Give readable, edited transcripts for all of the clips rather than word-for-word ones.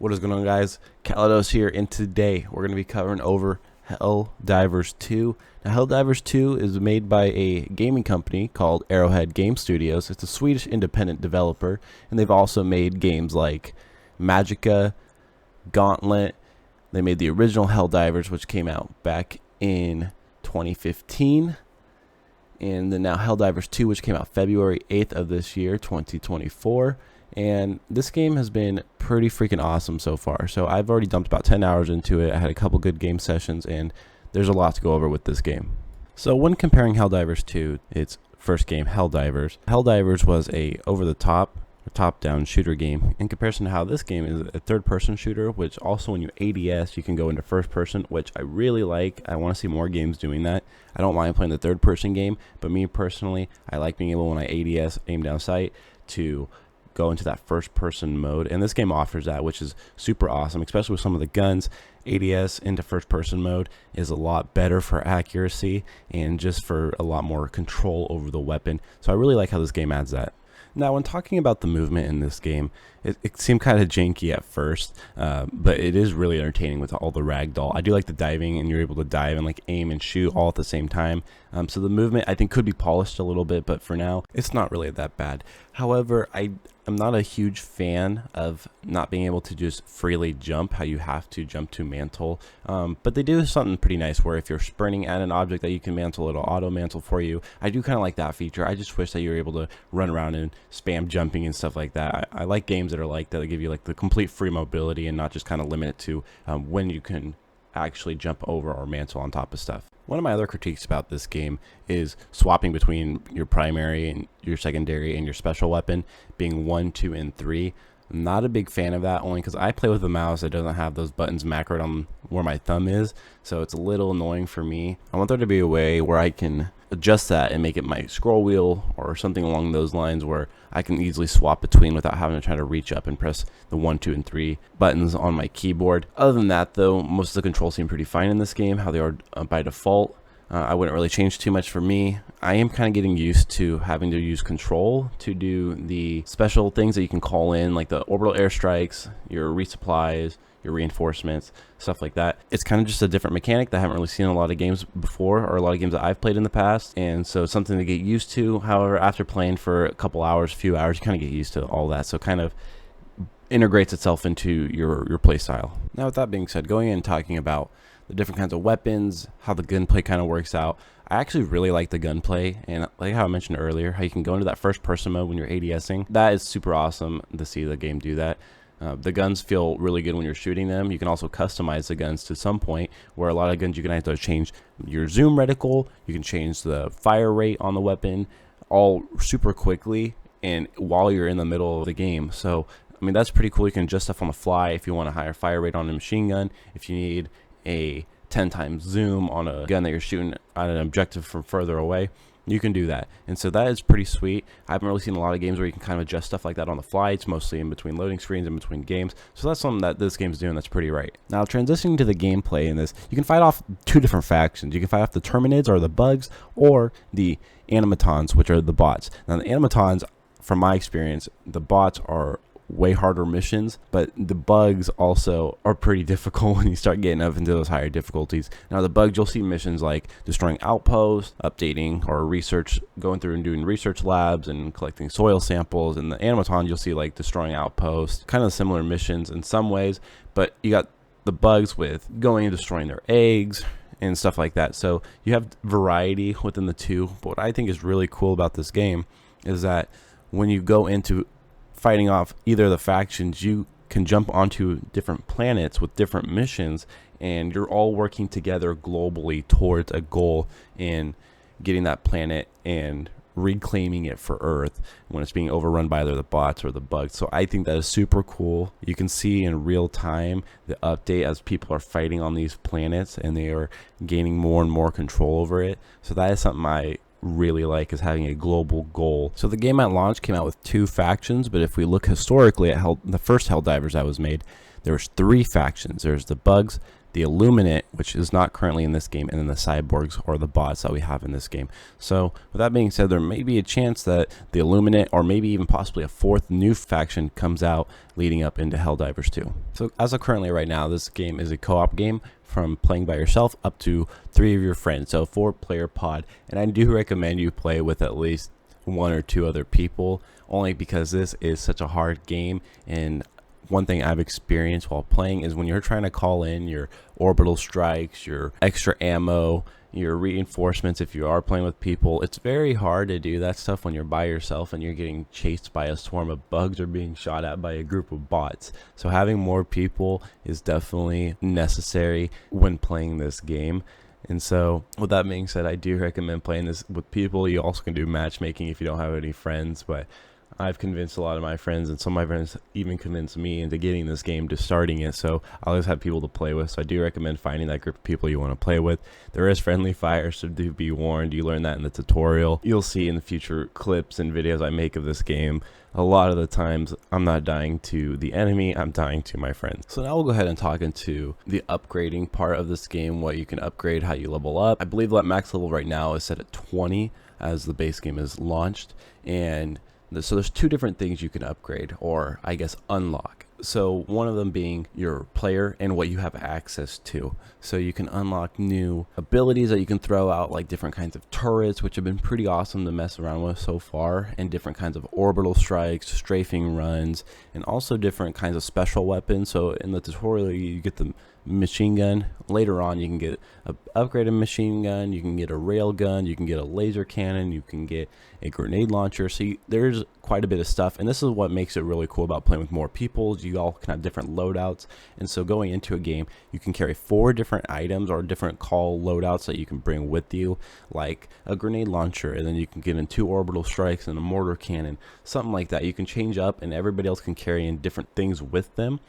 What is going on, guys? Kalados here, and today we're going to be covering over Helldivers 2. Now, Helldivers 2 is made by a gaming company called Arrowhead Game Studios. It's a Swedish independent developer, and they've also made games like Magica, Gauntlet. They made the original Helldivers, which came out back in 2015. And then now Helldivers 2, which came out February 8th of this year, 2024. And this game has been pretty freaking awesome so far. So I've already dumped about 10 hours into it. I had a couple good game sessions, and there's a lot to go over with this game. So when comparing Helldivers to its first game, Helldivers was a over-the-top, top-down shooter game in comparison to how this game is a third-person shooter, which also when you ADS, you can go into first-person, which I really like. I want to see more games doing that. I don't mind playing the third-person game, but me personally, I like being able, when I ADS, aim down sight, to go into that first person mode, and this game offers that, which is super awesome, especially with some of the guns. ADS into first person mode is a lot better for accuracy and just for a lot more control over the weapon. So I really like how this game adds that. Now, when talking about the movement in this game, it seemed kind of janky at first, but it is really entertaining with all the ragdoll. I do like the diving, and you're able to dive and like aim and shoot all at the same time. So the movement, I think, could be polished a little bit, but for now, it's not really that bad. However, I'm not a huge fan of not being able to just freely jump, how you have to jump to mantle. But they do something pretty nice where if you're sprinting at an object that you can mantle, it'll auto mantle for you. I do kind of like that feature. I just wish that you were able to run around and spam jumping and stuff like that. I like games that are like that, that give you like the complete free mobility and not just kind of limit it to when you can actually jump over or mantle on top of stuff. One of my other critiques about this game is swapping between your primary and your secondary and your special weapon being 1, 2, and 3. I'm not a big fan of that, only because I play with a mouse that doesn't have those buttons macroed on where my thumb is, so it's a little annoying for me. I want there to be a way where I can adjust that and make it my scroll wheel or something along those lines where I can easily swap between without having to try to reach up and press the 1, 2, and 3 buttons on my keyboard. Other than that, though, most of the controls seem pretty fine in this game, how they are by default. I wouldn't really change too much for me. I am kind of getting used to having to use control to do the special things that you can call in, like the orbital airstrikes, your resupplies, your reinforcements, stuff like that. It's kind of just a different mechanic that I haven't really seen in a lot of games before, or a lot of games that I've played in the past, and so it's something to get used to. However, after playing for a couple hours, few hours, you kind of get used to all that, so it kind of integrates itself into your play style. Now, with that being said, going in and talking about the different kinds of weapons, how the gunplay kind of works out, I actually really like the gunplay, and like how I mentioned earlier, how you can go into that first person mode when you're ADSing. That is super awesome to see the game do that. The guns feel really good when you're shooting them. You can also customize the guns to some point, where a lot of guns you can either change your zoom reticle, you can change the fire rate on the weapon, all super quickly and while you're in the middle of the game. So I mean, that's pretty cool. You can adjust stuff on the fly if you want a higher fire rate on a machine gun, if you need a 10 times zoom on a gun that you're shooting at an objective from further away, you can do that. And so that is pretty sweet. I haven't really seen a lot of games where you can kind of adjust stuff like that on the fly. It's mostly in between loading screens, in between games. So that's something that this game's doing that's pretty right. Now, transitioning to the gameplay in this, you can fight off two different factions. You can fight off the Terminids, or the bugs, or the animatons, which are the bots. Now, the animatons, from my experience, the bots are way harder missions, but the bugs also are pretty difficult when you start getting up into those higher difficulties. Now, the bugs, you'll see missions like destroying outposts, updating or research, going through and doing research labs and collecting soil samples. And the animaton, you'll see like destroying outposts, kind of similar missions in some ways, but you got the bugs with going and destroying their eggs and stuff like that. So you have variety within the two. But what I think is really cool about this game is that when you go into fighting off either of the factions, you can jump onto different planets with different missions, and you're all working together globally towards a goal in getting that planet and reclaiming it for Earth when it's being overrun by either the bots or the bugs. So I think that is super cool. You can see in real time the update as people are fighting on these planets, and they are gaining more and more control over it. So that is something I really like, is having a global goal. So the game at launch came out with 2 factions, but if we look historically at the first Helldivers that was made, there was 3 factions. There's the bugs, the Illuminate, which is not currently in this game, and then the cyborgs or the bots that we have in this game. So with that being said, there may be a chance that the Illuminate, or maybe even possibly a fourth new faction, comes out leading up into Helldivers 2. So as of currently right now, this game is a co-op game from playing by yourself up to 3 of your friends, so 4-player pod. And I do recommend you play with at least 1 or 2 other people, only because this is such a hard game. And one thing I've experienced while playing is when you're trying to call in your orbital strikes, your extra ammo, your reinforcements, if you are playing with people, it's very hard to do that stuff when you're by yourself and you're getting chased by a swarm of bugs or being shot at by a group of bots. So having more people is definitely necessary when playing this game. And so with that being said, I do recommend playing this with people. You also can do matchmaking if you don't have any friends, but I've convinced a lot of my friends, and some of my friends even convinced me into getting this game, to starting it. So I always have people to play with. So I do recommend finding that group of people you want to play with. There is friendly fire, so do be warned. You learn that in the tutorial. You'll see in the future clips and videos I make of this game, a lot of the times I'm not dying to the enemy, I'm dying to my friends. So now we'll go ahead and talk into the upgrading part of this game, what you can upgrade, how you level up. I believe that max level right now is set at 20 as the base game is launched. And so there's 2 different things you can upgrade, or I guess unlock. So one of them being your player and what you have access to. So you can unlock new abilities that you can throw out, like different kinds of turrets, which have been pretty awesome to mess around with so far, and different kinds of orbital strikes, strafing runs, and also different kinds of special weapons. So in the tutorial you get the machine gun. Later on you can get an upgraded machine gun, you can get a rail gun, you can get a laser cannon, you can get a grenade launcher. So there's quite a bit of stuff, and this is what makes it really cool about playing with more people. You all can have different loadouts, and so going into a game you can carry 4 different items or different call loadouts that you can bring with you, like a grenade launcher, and then you can get in 2 orbital strikes and a mortar cannon, something like that. You can change up, and everybody else can carry in different things with them.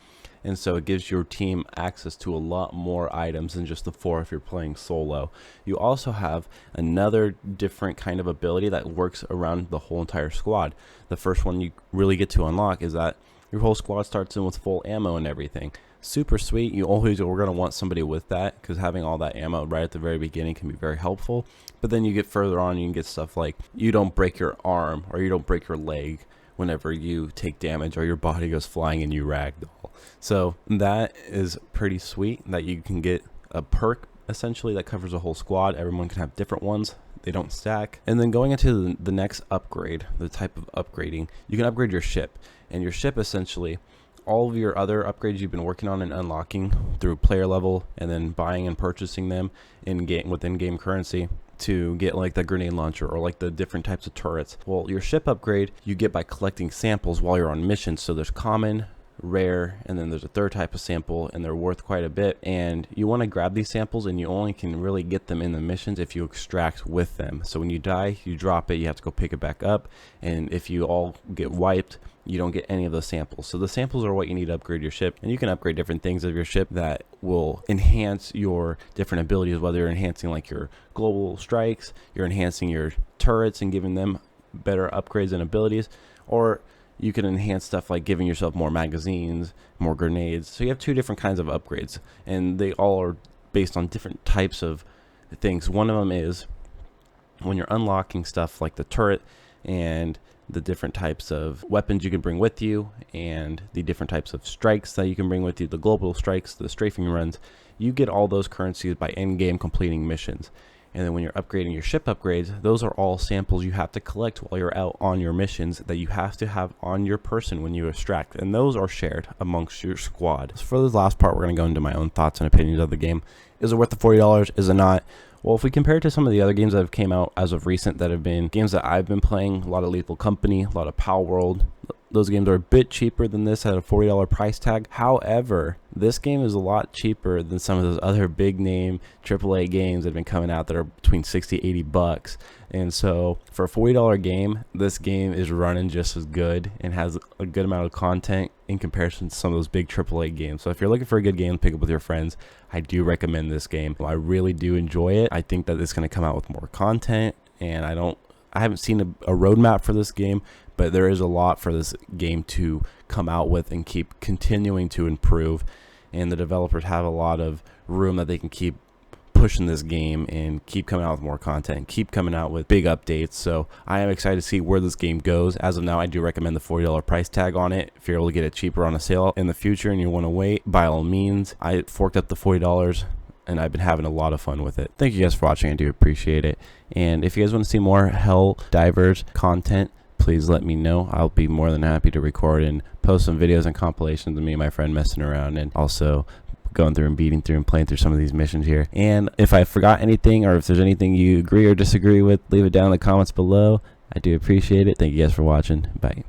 And so it gives your team access to a lot more items than just the 4 if you're playing solo. You also have another different kind of ability that works around the whole entire squad. The first one you really get to unlock is that your whole squad starts in with full ammo and everything. Super sweet. You always are going to want somebody with that, because having all that ammo right at the very beginning can be very helpful. But then you get further on, you can get stuff like you don't break your arm or you don't break your leg whenever you take damage, or your body goes flying and you ragdoll. So that is pretty sweet, that you can get a perk essentially that covers a whole squad. Everyone can have different ones, they don't stack. And then going into the next upgrade, the type of upgrading, you can upgrade your ship. And your ship, essentially all of your other upgrades you've been working on and unlocking through player level, and then buying and purchasing them in game within game currency, to get like the grenade launcher or like the different types of turrets. Well, your ship upgrade you get by collecting samples while you're on missions. So there's common, rare, and then there's a third type of sample, and they're worth quite a bit. And you want to grab these samples, and you only can really get them in the missions if you extract with them. So when you die, you drop it, you have to go pick it back up, and if you all get wiped, you don't get any of those samples. So the samples are what you need to upgrade your ship, and you can upgrade different things of your ship that will enhance your different abilities, whether you're enhancing like your global strikes, you're enhancing your turrets and giving them better upgrades and abilities, or you can enhance stuff like giving yourself more magazines, more grenades. So you have 2 different kinds of upgrades, and they all are based on different types of things. One of them is when you're unlocking stuff like the turret and the different types of weapons you can bring with you, and the different types of strikes that you can bring with you, the global strikes, the strafing runs. You get all those currencies by end-game completing missions. And then when you're upgrading your ship upgrades, those are all samples you have to collect while you're out on your missions, that you have to have on your person when you extract, and those are shared amongst your squad. So for this last part, we're going to go into my own thoughts and opinions of the game. Is it worth the $40? Is it not? Well, if we compare it to some of the other games that have came out as of recent, that have been games that I've been playing, a lot of Lethal Company, a lot of Pal World, those games are a bit cheaper than this at a $40 price tag. However, this game is a lot cheaper than some of those other big name AAA games that have been coming out that are between 60 to 80 bucks. And so for a $40 game, this game is running just as good and has a good amount of content in comparison to some of those big AAA games. So if you're looking for a good game to pick up with your friends, I do recommend this game. I really do enjoy it. I think that it's going to come out with more content, and I haven't seen a roadmap for this game, but there is a lot for this game to come out with and keep continuing to improve. and the developers have a lot of room that they can keep pushing this game and keep coming out with more content, keep coming out with big updates. So I am excited to see where this game goes. As of now, I do recommend the $40 price tag on it. If you're able to get it cheaper on a sale in the future and you want to wait, by all means. I forked up the $40 and I've been having a lot of fun with it. Thank you guys for watching. I do appreciate it. And if you guys want to see more Helldivers content, please let me know. I'll be more than happy to record and post some videos and compilations of me and my friend messing around, and also going through and beating through and playing through some of these missions here. And if I forgot anything, or if there's anything you agree or disagree with, leave it down in the comments below. I do appreciate it. Thank you guys for watching. Bye.